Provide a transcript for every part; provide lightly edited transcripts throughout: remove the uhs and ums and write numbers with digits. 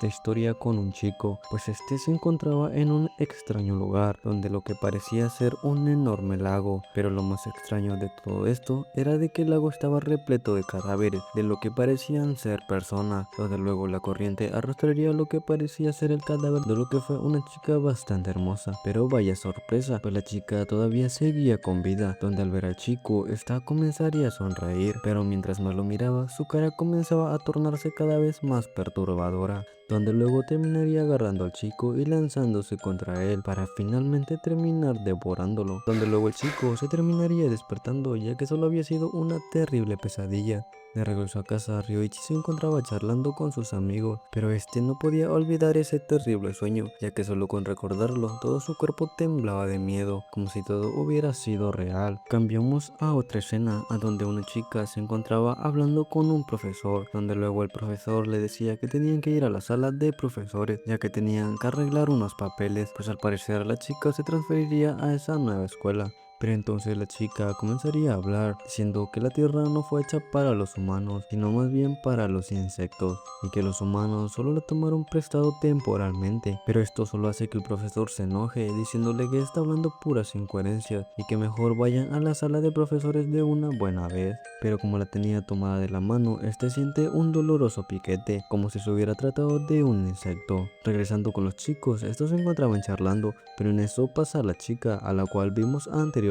historia con un chico, pues este se encontraba en un extraño lugar, donde lo que parecía ser un enorme lago, pero lo más extraño de todo esto era de que el lago estaba repleto de cadáveres, de lo que parecían ser personas, donde luego la corriente arrastraría lo que parecía ser el cadáver de lo que fue una chica bastante hermosa, pero vaya sorpresa, pues la chica todavía seguía con vida, donde al ver al chico, esta comenzaría a sonreír, pero mientras más lo miraba, su cara comenzaba a tornarse cada vez más perturbadora, donde luego terminaría agarrando al chico y lanzándose contra él para finalmente terminar devorándolo, donde luego el chico se terminaría despertando ya que solo había sido una terrible pesadilla. De regreso a casa, Ryoichi se encontraba charlando con sus amigos, pero este no podía olvidar ese terrible sueño, ya que solo con recordarlo todo su cuerpo temblaba de miedo, como si todo hubiera sido real. Cambiamos a otra escena, a donde una chica se encontraba hablando con un profesor, donde luego el profesor le decía que tenían que ir a la sala de profesores, ya que tenían que arreglar unos papeles, pues al parecer la chica se transferiría a esa nueva escuela. Pero entonces la chica comenzaría a hablar, diciendo que la tierra no fue hecha para los humanos, sino más bien para los insectos, y que los humanos solo la tomaron prestado temporalmente. Pero esto solo hace que el profesor se enoje, diciéndole que está hablando puras incoherencias, y que mejor vayan a la sala de profesores de una buena vez. Pero como la tenía tomada de la mano, este siente un doloroso piquete, como si se hubiera tratado de un insecto. Regresando con los chicos, estos se encontraban charlando, pero en eso pasa la chica a la cual vimos anteriormente,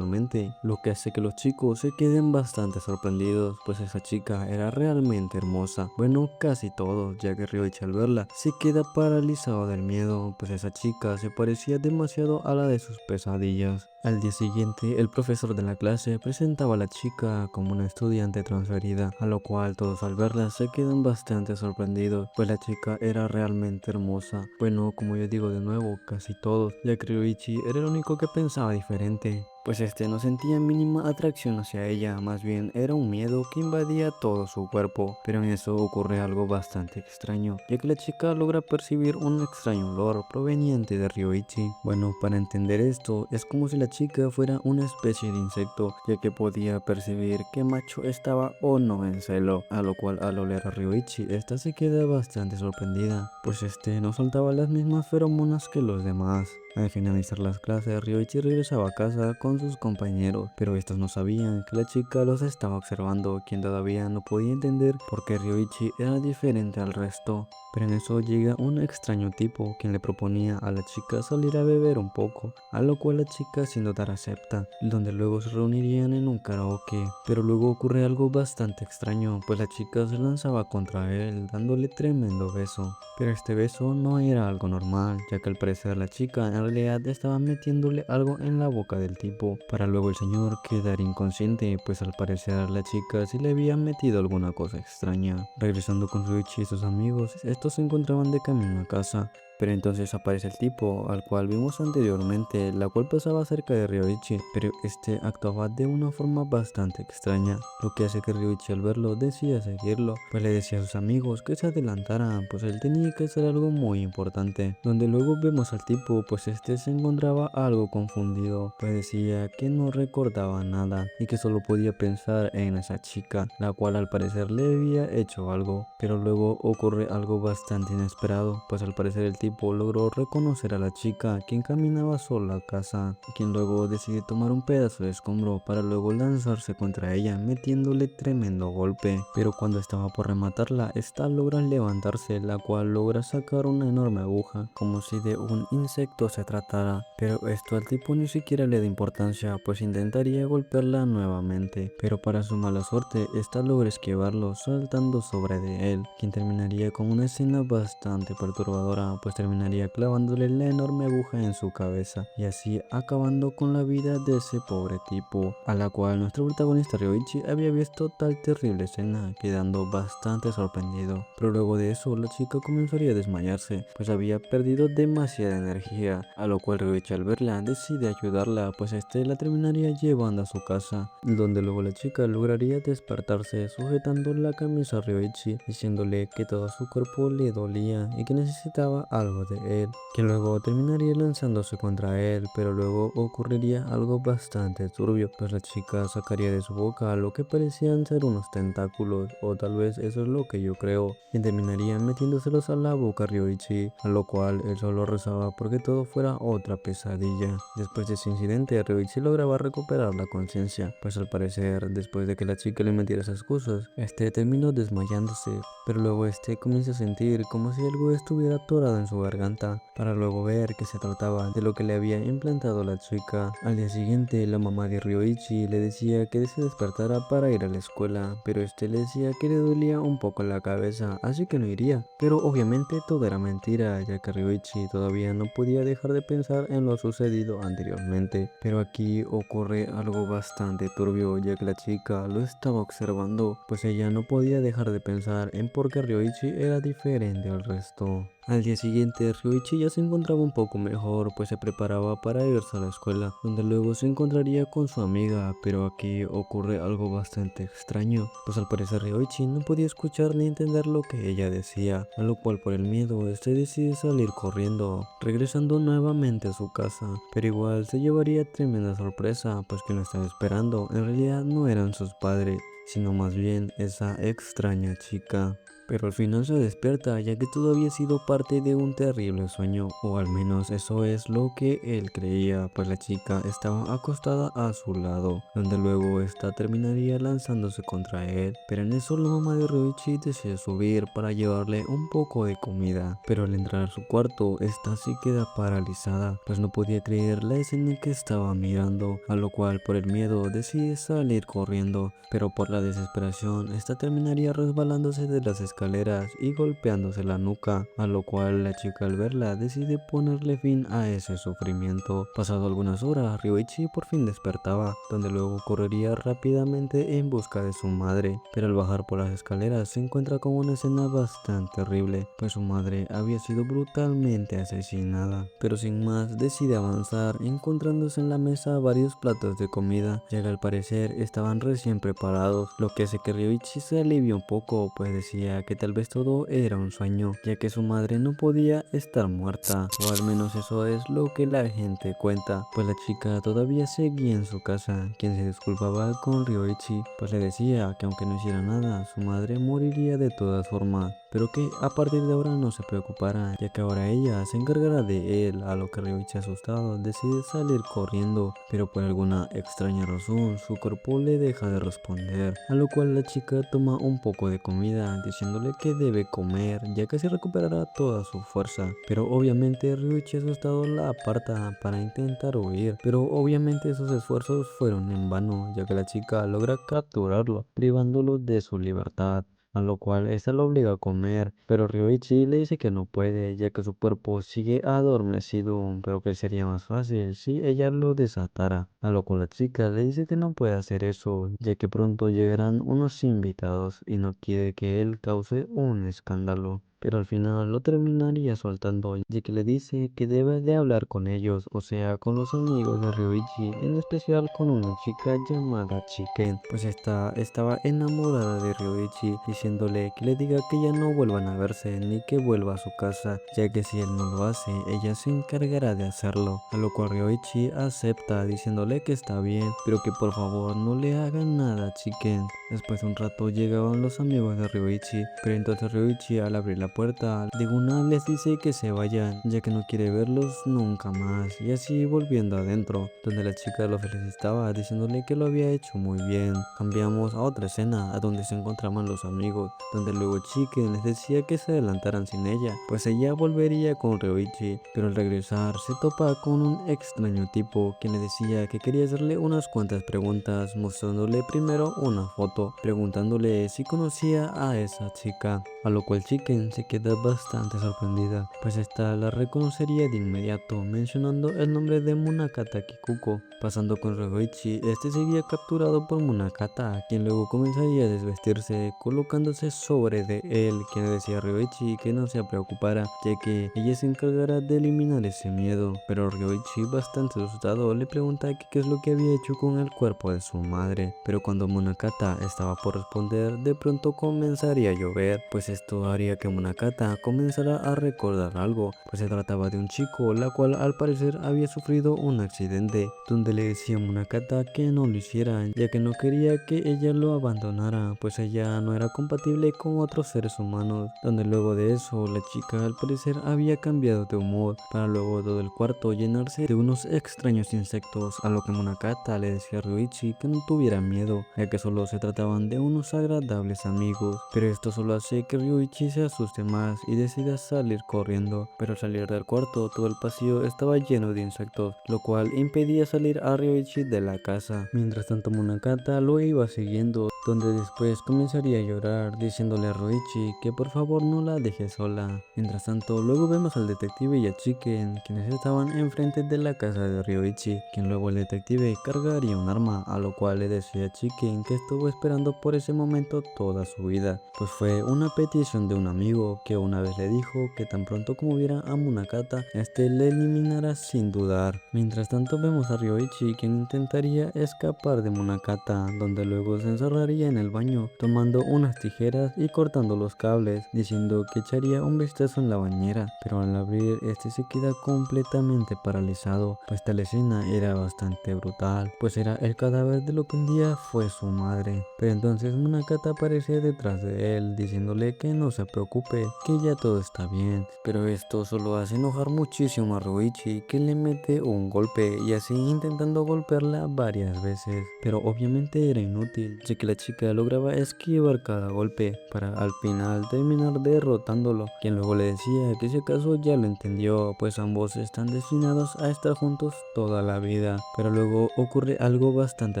lo que hace que los chicos se queden bastante sorprendidos, pues esa chica era realmente hermosa. Bueno, casi todos, ya que Ryoichi al verla se queda paralizado del miedo, pues esa chica se parecía demasiado a la de sus pesadillas. Al día siguiente, el profesor de la clase presentaba a la chica como una estudiante transferida, a lo cual todos al verla se quedan bastante sorprendidos, pues la chica era realmente hermosa. Bueno, como yo digo de nuevo, casi todos, ya que Ryoichi era el único que pensaba diferente, pues este no sentía mínima atracción hacia ella, más bien era un miedo que invadía todo su cuerpo. Pero en eso ocurre algo bastante extraño, ya que la chica logra percibir un extraño olor proveniente de Ryoichi. Bueno, para entender esto, es como si la chica fuera una especie de insecto, ya que podía percibir que macho estaba o no en celo, a lo cual al oler a Ryoichi, esta se queda bastante sorprendida, pues este no soltaba las mismas feromonas que los demás. Al finalizar las clases, Ryoichi regresaba a casa con sus compañeros, pero estos no sabían que la chica los estaba observando, quien todavía no podía entender por qué Ryoichi era diferente al resto. Pero en eso llega un extraño tipo quien le proponía a la chica salir a beber un poco, a lo cual la chica sin dudar acepta, donde luego se reunirían en un karaoke. Pero luego ocurre algo bastante extraño, pues la chica se lanzaba contra él, dándole tremendo beso. Pero este beso no era algo normal, ya que al parecer la chica en realidad estaba metiéndole algo en la boca del tipo, para luego el señor quedar inconsciente, pues al parecer a la chica sí le había metido alguna cosa extraña. Regresando con Ryuichi y sus amigos, estos se encontraban de camino a casa. Pero entonces aparece el tipo al cual vimos anteriormente, la cual pasaba cerca de Ryoichi, pero este actuaba de una forma bastante extraña, lo que hace que Ryoichi al verlo decida seguirlo, pues le decía a sus amigos que se adelantaran, pues él tenía que hacer algo muy importante, donde luego vemos al tipo, pues este se encontraba algo confundido, pues decía que no recordaba nada y que solo podía pensar en esa chica, la cual al parecer le había hecho algo. Pero luego ocurre algo bastante inesperado, pues al parecer el tipo logró reconocer a la chica quien caminaba sola a casa, quien luego decide tomar un pedazo de escombro para luego lanzarse contra ella metiéndole tremendo golpe. Pero cuando estaba por rematarla, esta logra levantarse, la cual logra sacar una enorme aguja como si de un insecto se tratara. Pero esto al tipo ni siquiera le da importancia, pues intentaría golpearla nuevamente, pero para su mala suerte esta logra esquivarlo saltando sobre de él, quien terminaría con una escena bastante perturbadora, pues terminaría clavándole la enorme aguja en su cabeza y así acabando con la vida de ese pobre tipo, a la cual nuestro protagonista Ryoichi había visto tal terrible escena, quedando bastante sorprendido. Pero luego de eso la chica comenzaría a desmayarse, pues había perdido demasiada energía, a lo cual Ryoichi al verla decide ayudarla, pues este la terminaría llevando a su casa, donde luego la chica lograría despertarse sujetando la camisa a Ryoichi, diciéndole que todo su cuerpo le dolía y que necesitaba algo algo de él, que luego terminaría lanzándose contra él, pero luego ocurriría algo bastante turbio, pues la chica sacaría de su boca lo que parecían ser unos tentáculos, o tal vez eso es lo que yo creo, y terminaría metiéndoselos a la boca a Ryoichi, a lo cual él solo rezaba porque todo fuera otra pesadilla. Después de ese incidente, Ryoichi lograba recuperar la conciencia, pues al parecer, después de que la chica le metiera esas cosas, este terminó desmayándose, pero luego este comienza a sentir como si algo estuviera atorado en su garganta, para luego ver que se trataba de lo que le había implantado la chica. Al día siguiente, la mamá de Ryoichi le decía que se despertara para ir a la escuela, pero este le decía que le dolía un poco la cabeza, así que no iría. Pero obviamente todo era mentira, ya que Ryoichi todavía no podía dejar de pensar en lo sucedido anteriormente. Pero aquí ocurre algo bastante turbio, ya que la chica lo estaba observando, pues ella no podía dejar de pensar en por qué Ryoichi era diferente al resto. Al día siguiente, Ryoichi ya se encontraba un poco mejor, pues se preparaba para irse a la escuela, donde luego se encontraría con su amiga, pero aquí ocurre algo bastante extraño, pues al parecer Ryoichi no podía escuchar ni entender lo que ella decía, a lo cual por el miedo este decide salir corriendo, regresando nuevamente a su casa, pero igual se llevaría tremenda sorpresa, pues quien lo estaba esperando en realidad no eran sus padres, sino más bien esa extraña chica. Pero al final se despierta ya que todo había sido parte de un terrible sueño, o al menos eso es lo que él creía, pues la chica estaba acostada a su lado, donde luego esta terminaría lanzándose contra él, pero en eso la mamá de Ryoichi decide subir para llevarle un poco de comida, pero al entrar a su cuarto, esta sí queda paralizada, pues no podía creer la escena que estaba mirando, a lo cual por el miedo decide salir corriendo, pero por la desesperación, esta terminaría resbalándose de las escaleras y golpeándose la nuca, a lo cual la chica al verla decide ponerle fin a ese sufrimiento. Pasado algunas horas, Ryoichi por fin despertaba, donde luego correría rápidamente en busca de su madre, pero al bajar por las escaleras se encuentra con una escena bastante terrible, pues su madre había sido brutalmente asesinada. Pero sin más decide avanzar, encontrándose en la mesa varios platos de comida, ya que al parecer estaban recién preparados, lo que hace que Ryoichi se alivie un poco, pues decía que tal vez todo era un sueño, ya que su madre no podía estar muerta, o al menos eso es lo que la gente cuenta, pues la chica todavía seguía en su casa, quien se disculpaba con Ryoichi, pues le decía que aunque no hiciera nada, su madre moriría de todas formas, pero que a partir de ahora no se preocupara, ya que ahora ella se encargará de él, a lo que Ryoichi asustado decide salir corriendo, pero por alguna extraña razón su cuerpo le deja de responder, a lo cual la chica toma un poco de comida diciéndole que debe comer, ya que así recuperará toda su fuerza, pero obviamente Ryuichi asustado la aparta para intentar huir, pero obviamente esos esfuerzos fueron en vano, ya que la chica logra capturarlo, privándolo de su libertad, a lo cual esta lo obliga a comer, pero Ryoichi le dice que no puede, ya que su cuerpo sigue adormecido, pero que sería más fácil si ella lo desatara, a lo cual la chica le dice que no puede hacer eso, ya que pronto llegarán unos invitados y no quiere que él cause un escándalo. Pero al final lo terminaría soltando, ya que le dice que debe de hablar con ellos, o sea, con los amigos de Ryoichi, en especial con una chica llamada Chiken, pues esta estaba enamorada de Ryoichi, diciéndole que le diga que ya no vuelvan a verse ni que vuelva a su casa, ya que si él no lo hace, ella se encargará de hacerlo, a lo cual Ryoichi acepta diciéndole que está bien, pero que por favor no le hagan nada a Chiken. Después de un rato llegaban los amigos de Ryoichi, pero entonces Ryoichi al abrir la puerta de una les dice que se vayan, ya que no quiere verlos nunca más, y así volviendo adentro, donde la chica lo felicitaba diciéndole que lo había hecho muy bien. Cambiamos a otra escena, a donde se encontraban los amigos, donde luego Chiken les decía que se adelantaran sin ella, pues ella volvería con Ryoichi, pero al regresar se topa con un extraño tipo, quien le decía que quería hacerle unas cuantas preguntas, mostrándole primero una foto, preguntándole si conocía a esa chica, a lo cual Chiken se queda bastante sorprendida, pues esta la reconocería de inmediato, mencionando el nombre de Munakata Kikuko. Pasando con Ryoichi, este sería capturado por Munakata, quien luego comenzaría a desvestirse, colocándose sobre de él, quien le decía a Ryoichi que no se preocupara, ya que ella se encargará de eliminar ese miedo. Pero Ryoichi, bastante asustado, le pregunta que qué es lo que había hecho con el cuerpo de su madre, pero cuando Munakata estaba por responder, de pronto comenzaría a llover, pues esto haría que Munakata Munakata comenzara a recordar algo, pues se trataba de un chico, la cual al parecer había sufrido un accidente, donde le decía a Munakata que no lo hiciera, ya que no quería que ella lo abandonara, pues ella no era compatible con otros seres humanos, donde luego de eso la chica al parecer había cambiado de humor, para luego todo el cuarto llenarse de unos extraños insectos, a lo que Munakata le decía a Ryoichi que no tuviera miedo, ya que solo se trataban de unos agradables amigos, pero esto solo hace que Ryoichi se asuste más y decida salir corriendo, pero al salir del cuarto todo el pasillo estaba lleno de insectos, lo cual impedía salir a Ryoichi de la casa. Mientras tanto Munakata lo iba siguiendo, donde después comenzaría a llorar diciéndole a Ryoichi que por favor no la deje sola. Mientras tanto luego vemos al detective y a Chicken, quienes estaban enfrente de la casa de Ryoichi, quien luego el detective cargaría un arma, a lo cual le decía a Chicken que estuvo esperando por ese momento toda su vida, pues fue una petición de un amigo que una vez le dijo que tan pronto como viera a Munakata, este le eliminará sin dudar. Mientras tanto vemos a Ryoichi, quien intentaría escapar de Munakata, donde luego se encerraría en el baño tomando unas tijeras y cortando los cables, diciendo que echaría un vistazo en la bañera, pero al abrir este se queda completamente paralizado, pues tal escena era bastante brutal, pues era el cadáver de lo que un día fue su madre. Pero entonces Munakata aparece detrás de él diciéndole que no se preocupe, que ya todo está bien, pero esto solo hace enojar muchísimo a Ryoichi, que le mete un golpe y así intentando golpearla varias veces, pero obviamente era inútil, ya que la chica lograba esquivar cada golpe para al final terminar derrotándolo, quien luego le decía que si acaso ya lo entendió, pues ambos están destinados a estar juntos toda la vida. Pero luego ocurre algo bastante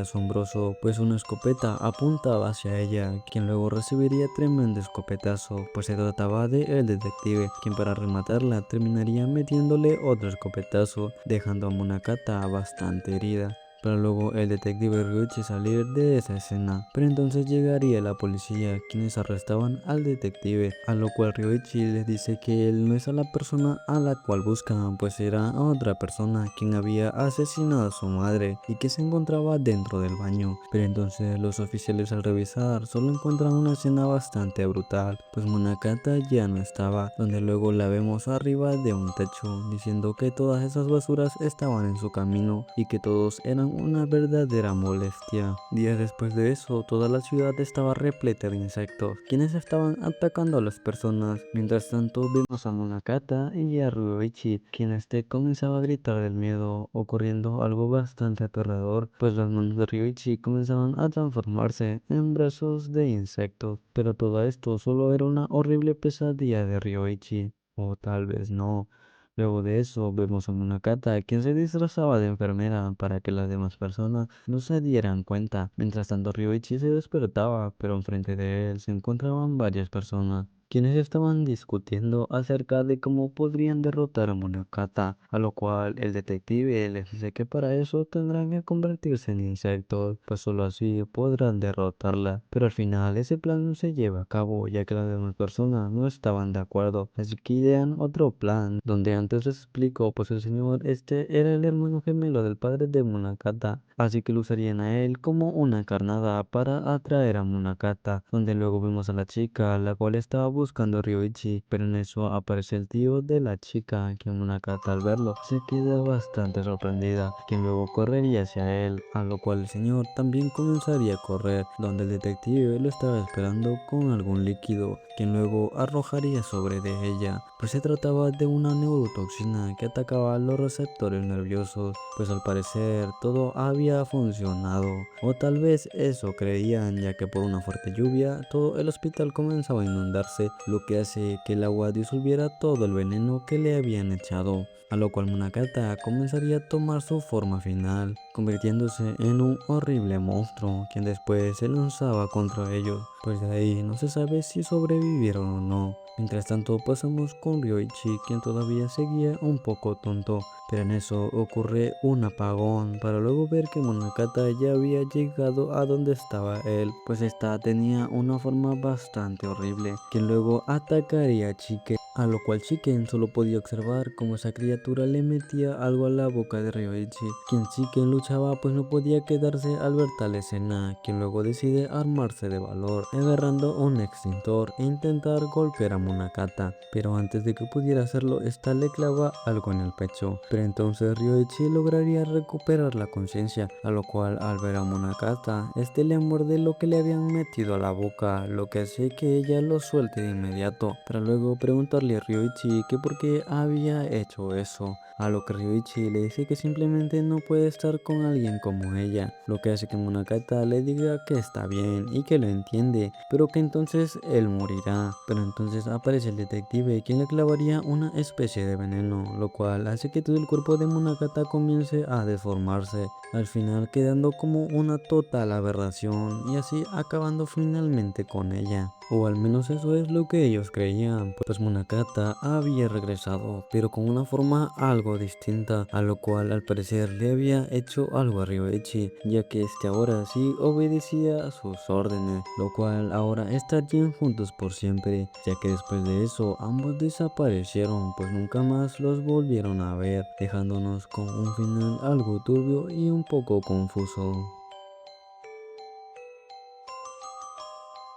asombroso, pues una escopeta apuntaba hacia ella, quien luego recibiría tremendo escopetazo, pues se trataba de el detective, quien para rematarla terminaría metiéndole otro escopetazo, dejando a Munakata bastante herida. Para luego el detective Ryuichi salir de esa escena, pero entonces llegaría la policía, quienes arrestaban al detective, a lo cual Ryuichi les dice que él no es a la persona a la cual buscan, pues era otra persona quien había asesinado a su madre y que se encontraba dentro del baño. Pero entonces los oficiales al revisar solo encuentran una escena bastante brutal, pues Munakata ya no estaba, donde luego la vemos arriba de un techo, diciendo que todas esas basuras estaban en su camino y que todos eran una verdadera molestia. Días después de eso, toda la ciudad estaba repleta de insectos, quienes estaban atacando a las personas. Mientras tanto, vemos a Munakata y a Ryuichi, quien comenzaba a gritar del miedo, ocurriendo algo bastante aterrador, pues las manos de Ryuichi comenzaban a transformarse en brazos de insectos. Pero todo esto solo era una horrible pesadilla de Ryuichi, o tal vez no. Luego de eso vemos a Munakata, quien se disfrazaba de enfermera para que las demás personas no se dieran cuenta. Mientras tanto Ryuichi se despertaba, pero enfrente de él se encontraban varias personas, quienes estaban discutiendo acerca de cómo podrían derrotar a Munakata, a lo cual el detective les dice que para eso tendrán que convertirse en insectos, pues solo así podrán derrotarla. Pero al final ese plan no se lleva a cabo, ya que las demás personas no estaban de acuerdo, así que idean otro plan, donde antes les explico, pues el señor era el hermano gemelo del padre de Munakata, así que lo usarían a él como una carnada para atraer a Munakata, donde luego vemos a la chica, la cual estaba buscando a Ryoichi, pero en eso aparece el tío de la chica, que Munakata al verlo se queda bastante sorprendida, quien luego correría hacia él, a lo cual el señor también comenzaría a correr, donde el detective lo estaba esperando con algún líquido, quien luego arrojaría sobre de ella, pues se trataba de una neurotoxina que atacaba los receptores nerviosos, pues al parecer todo había funcionado, o tal vez eso creían, ya que por una fuerte lluvia todo el hospital comenzaba a inundarse, lo que hace que el agua disolviera todo el veneno que le habían echado, a lo cual Munakata comenzaría a tomar su forma final, convirtiéndose en un horrible monstruo, quien después se lanzaba contra ellos, pues de ahí no se sabe si sobrevivieron o no. Mientras tanto pasamos con Ryoichi, quien todavía seguía un poco tonto, pero en eso ocurre un apagón para luego ver que Munakata ya había llegado a donde estaba él, pues esta tenía una forma bastante horrible, quien luego atacaría a Chike, A lo cual Shiken solo podía observar cómo esa criatura le metía algo a la boca de Ryoichi, quien Shiken luchaba pues no podía quedarse al ver tal escena, quien luego decide armarse de valor, agarrando un extintor e intentar golpear a Munakata, pero antes de que pudiera hacerlo, esta le clava algo en el pecho, pero entonces Ryoichi lograría recuperar la conciencia, a lo cual al ver a Munakata, este le muerde lo que le habían metido a la boca, lo que hace que ella lo suelte de inmediato, para luego preguntarle a Ryoichi que por qué había hecho eso, a lo que Ryoichi le dice que simplemente no puede estar con alguien como ella, lo que hace que Munakata le diga que está bien y que lo entiende, pero que entonces él morirá, pero entonces aparece el detective quien le clavaría una especie de veneno, lo cual hace que todo el cuerpo de Munakata comience a deformarse, al final quedando como una total aberración y así acabando finalmente con ella. O al menos eso es lo que ellos creían, pues Munakata había regresado, pero con una forma algo distinta, a lo cual al parecer le había hecho algo a Ryoichi, ya que este ahora sí obedecía a sus órdenes, lo cual ahora estarían juntos por siempre, ya que después de eso ambos desaparecieron, pues nunca más los volvieron a ver, dejándonos con un final algo turbio y un poco confuso.